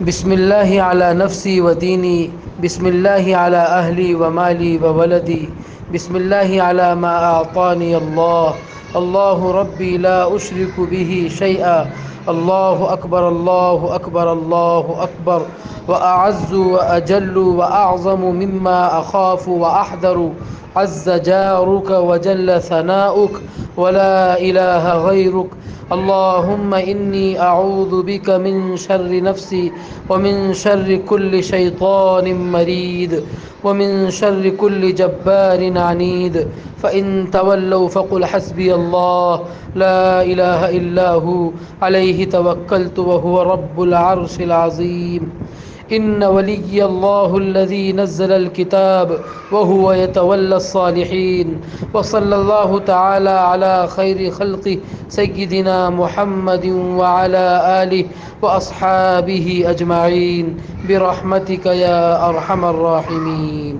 بسم الله على نفسي وديني، بسم الله على أهلي ومالي وولدي، بسم الله على ما أعطاني الله. الله ربي لا أشرك به شيئا. الله أكبر الله أكبر الله أكبر. وأعز وأجل وأعظم مما أخاف وأحذر. عز جارك وجل ثناؤك ولا إله غيرك. اللهم إني أعوذ بك من شر نفسي ومن شر كل شيطان مريد ومن شر كل جبار عنيد. فإن تولوا فقل حسبي الله لا إله إلا هو عليه توكلت وهو رب العرش العظيم. إن ولي الله الذي نزل الكتاب وهو يتولى الصالحين. وصلى الله تعالى على خير خلقه سيدنا محمد وعلى آله وأصحابه أجمعين برحمتك يا أرحم الراحمين.